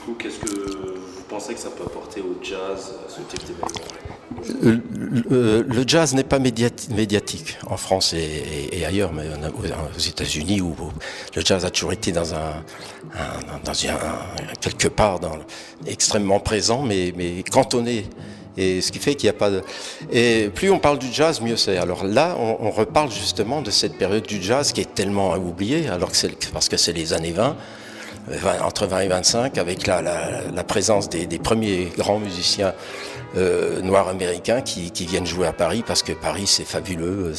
coup, qu'est-ce que vous pensez que ça peut apporter au jazz, ce type d'événement? Le jazz n'est pas médiatique en France et ailleurs, mais aux États-Unis où le jazz a toujours été quelque part extrêmement présent, mais cantonné. Et ce qui fait qu'il n'y a pas de... Et plus on parle du jazz, mieux c'est. Alors là, on reparle justement de cette période du jazz qui est tellement oubliée, parce que c'est les années 20, entre 20 et 25, avec la présence des premiers grands musiciens noirs américains qui viennent jouer à Paris, parce que Paris c'est fabuleux,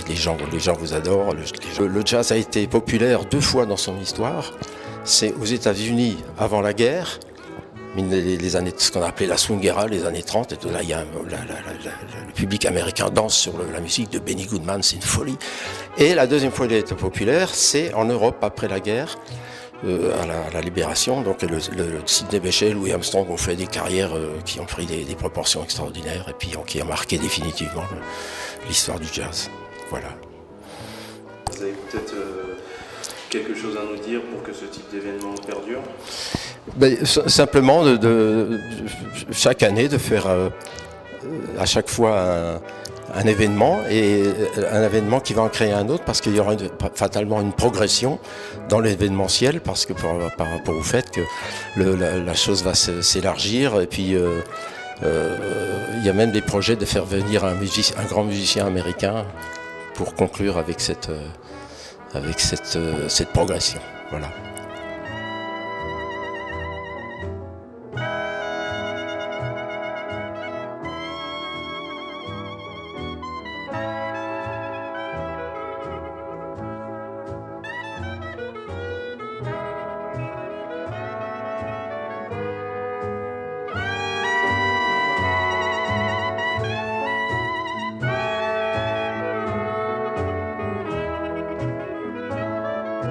les gens vous adorent. Le jazz a été populaire 2 fois dans son histoire. C'est aux États-Unis avant la guerre, les années, ce qu'on a appelé la swing era, les années 30, et là il y a le public américain danse sur la musique de Benny Goodman, c'est une folie. Et la deuxième fois qu'il a été populaire, c'est en Europe après la guerre, à la libération. Donc le Sidney Bechet, Louis Armstrong ont fait des carrières qui ont pris des proportions extraordinaires et puis qui ont marqué définitivement l'histoire du jazz. Voilà. Vous avez peut-être quelque chose à nous dire pour que ce type d'événement perdure? Simplement chaque année de faire à chaque fois un événement, et un événement qui va en créer un autre, parce qu'il y aura fatalement une progression dans l'événementiel, parce que par rapport au fait que la chose va s'élargir, et puis il y a même des projets de faire venir un grand musicien américain pour conclure avec cette progression. Voilà.